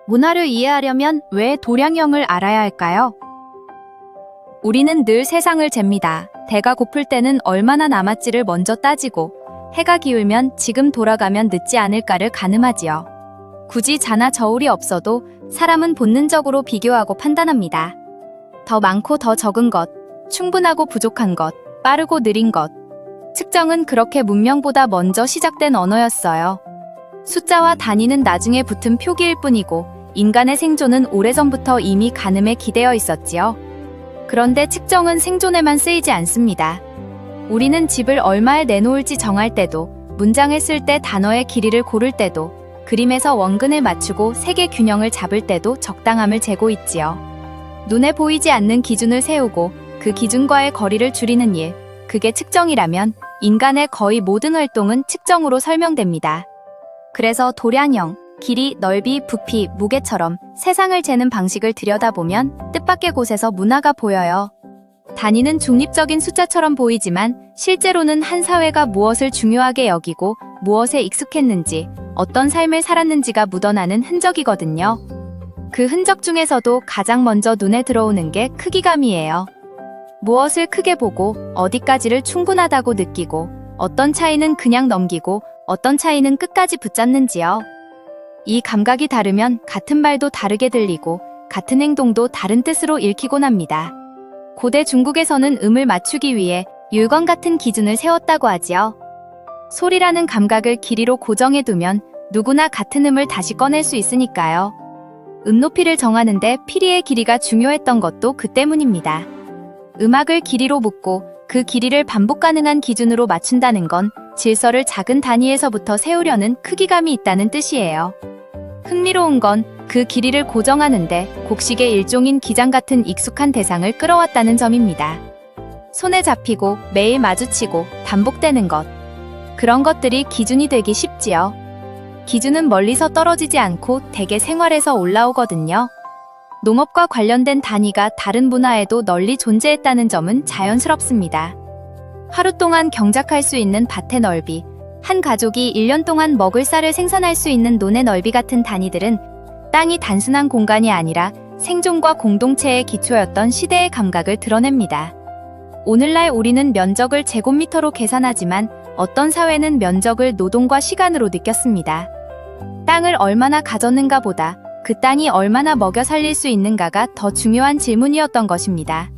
문화를 이해하려면 왜 도량형을 알아야 할까요? 우리는 늘 세상을 잽니다. 배가 고플 때는 얼마나 남았지를 먼저 따지고 해가 기울면 지금 돌아가면 늦지 않을까를 가늠하지요. 굳이 자나 저울이 없어도 사람은 본능적으로 비교하고 판단합니다. 더 많고 더 적은 것, 충분하고 부족한 것, 빠르고 느린 것. 측정은 그렇게 문명보다 먼저 시작된 언어였어요. 숫자와 단위는 나중에 붙은 표기일 뿐이고 인간의 생존은 오래전부터 이미 가늠에 기대어 있었지요. 그런데 측정은 생존에만 쓰이지 않습니다. 우리는 집을 얼마에 내놓을지 정할 때도, 문장을 쓸 때 단어의 길이를 고를 때도, 그림에서 원근을 맞추고 색의 균형을 잡을 때도 적당함을 재고 있지요. 눈에 보이지 않는 기준을 세우고 그 기준과의 거리를 줄이는 일, 그게 측정이라면 인간의 거의 모든 활동은 측정으로 설명됩니다. 그래서 도량형, 길이, 넓이, 부피, 무게처럼 세상을 재는 방식을 들여다보면 뜻밖의 곳에서 문화가 보여요. 단위는 중립적인 숫자처럼 보이지만 실제로는 한 사회가 무엇을 중요하게 여기고 무엇에 익숙했는지, 어떤 삶을 살았는지가 묻어나는 흔적이거든요. 그 흔적 중에서도 가장 먼저 눈에 들어오는 게 크기감이에요. 무엇을 크게 보고 어디까지를 충분하다고 느끼고 어떤 차이는 그냥 넘기고 어떤 차이는 끝까지 붙잡는지요. 이 감각이 다르면 같은 말도 다르게 들리고 같은 행동도 다른 뜻으로 읽히곤 합니다. 고대 중국에서는 음을 맞추기 위해 율권 같은 기준을 세웠다고 하지요. 소리라는 감각을 길이로 고정해두면 누구나 같은 음을 다시 꺼낼 수 있으니까요. 음 높이를 정하는데 피리의 길이가 중요했던 것도 그 때문입니다. 음악을 길이로 묻고 그 길이를 반복 가능한 기준으로 맞춘다는 건 질서를 작은 단위에서부터 세우려는 크기감이 있다는 뜻이에요. 흥미로운 건 그 길이를 고정하는데 곡식의 일종인 기장 같은 익숙한 대상을 끌어왔다는 점입니다. 손에 잡히고 매일 마주치고 반복되는 것. 그런 것들이 기준이 되기 쉽지요. 기준은 멀리서 떨어지지 않고 대개 생활에서 올라오거든요. 농업과 관련된 단위가 다른 문화에도 널리 존재했다는 점은 자연스럽습니다. 하루 동안 경작할 수 있는 밭의 넓이, 한 가족이 1년 동안 먹을 쌀을 생산할 수 있는 논의 넓이 같은 단위들은 땅이 단순한 공간이 아니라 생존과 공동체의 기초였던 시대의 감각을 드러냅니다. 오늘날 우리는 면적을 제곱미터로 계산하지만 어떤 사회는 면적을 노동과 시간으로 느꼈습니다. 땅을 얼마나 가졌는가 보다 그 땅이 얼마나 먹여 살릴 수 있는가가 더 중요한 질문이었던 것입니다.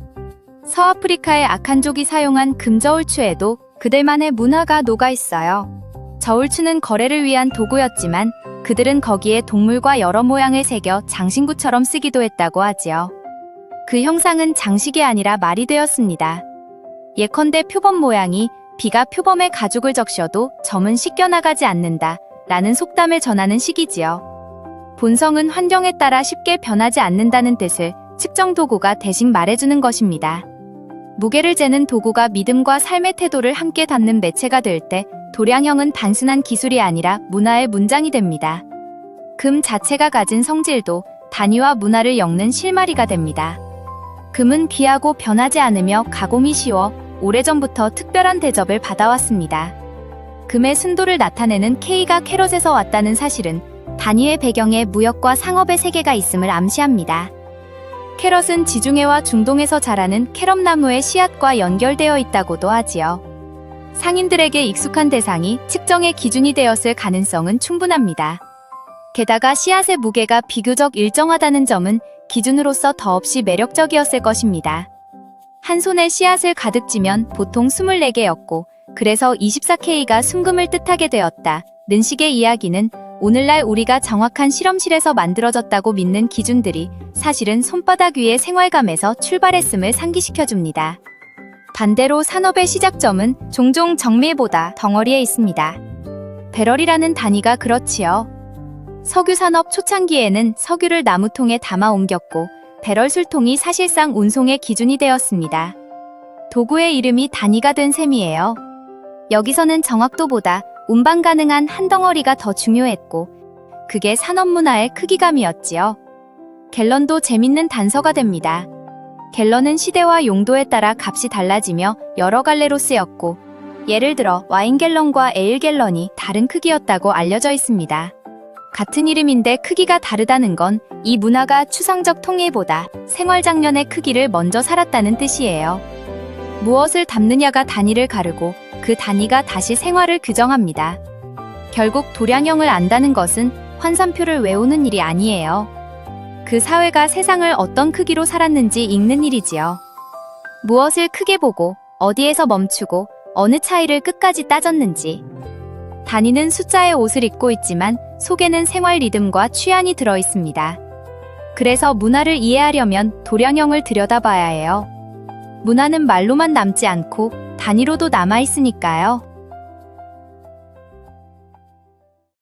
서아프리카의 아칸족이 사용한 금저울추에도 그들만의 문화가 녹아 있어요. 저울추는 거래를 위한 도구였지만 그들은 거기에 동물과 여러 모양을 새겨 장신구처럼 쓰기도 했다고 하지요. 그 형상은 장식이 아니라 말이 되었습니다. 예컨대 표범 모양이 비가 표범의 가죽을 적셔도 점은 씻겨나가지 않는다 라는 속담을 전하는 식이지요. 본성은 환경에 따라 쉽게 변하지 않는다는 뜻을 측정 도구가 대신 말해주는 것입니다. 무게를 재는 도구가 믿음과 삶의 태도를 함께 담는 매체가 될 때 도량형은 단순한 기술이 아니라 문화의 문장이 됩니다. 금 자체가 가진 성질도 단위와 문화를 엮는 실마리가 됩니다. 금은 귀하고 변하지 않으며 가공이 쉬워 오래전부터 특별한 대접을 받아왔습니다. 금의 순도를 나타내는 K가 캐럿에서 왔다는 사실은 단위의 배경에 무역과 상업의 세계가 있음을 암시합니다. 캐럿은 지중해와 중동에서 자라는 캐럿나무의 씨앗과 연결되어 있다고도 하지요. 상인들에게 익숙한 대상이 측정의 기준이 되었을 가능성은 충분합니다. 게다가 씨앗의 무게가 비교적 일정하다는 점은 기준으로서 더없이 매력적이었을 것입니다. 한 손에 씨앗을 가득 쥐면 보통 24개였고 그래서 24K가 순금을 뜻하게 되었다는 식의 이야기는 오늘날 우리가 정확한 실험실에서 만들어졌다고 믿는 기준들이 사실은 손바닥 위의 생활감에서 출발했음을 상기시켜줍니다. 반대로 산업의 시작점은 종종 정밀보다 덩어리에 있습니다. 배럴이라는 단위가 그렇지요. 석유산업 초창기에는 석유를 나무통에 담아 옮겼고 배럴 술통이 사실상 운송의 기준이 되었습니다. 도구의 이름이 단위가 된 셈이에요. 여기서는 정확도보다 운반 가능한 한 덩어리가 더 중요했고 그게 산업문화의 크기감이었지요. 갤런도 재밌는 단서가 됩니다. 갤런은 시대와 용도에 따라 값이 달라지며 여러 갈래로 쓰였고 예를 들어 와인 갤런과 에일 갤런이 다른 크기였다고 알려져 있습니다. 같은 이름인데 크기가 다르다는 건 이 문화가 추상적 통일보다 생활 장면의 크기를 먼저 살았다는 뜻이에요. 무엇을 담느냐가 단위를 가르고 그 단위가 다시 생활을 규정합니다. 결국 도량형을 안다는 것은 환산표를 외우는 일이 아니에요. 그 사회가 세상을 어떤 크기로 살았는지 읽는 일이지요. 무엇을 크게 보고 어디에서 멈추고 어느 차이를 끝까지 따졌는지. 단위는 숫자의 옷을 입고 있지만 속에는 생활 리듬과 취한이 들어 있습니다. 그래서 문화를 이해하려면 도량형을 들여다봐야 해요. 문화는 말로만 남지 않고 단위로도 남아 있으니까요.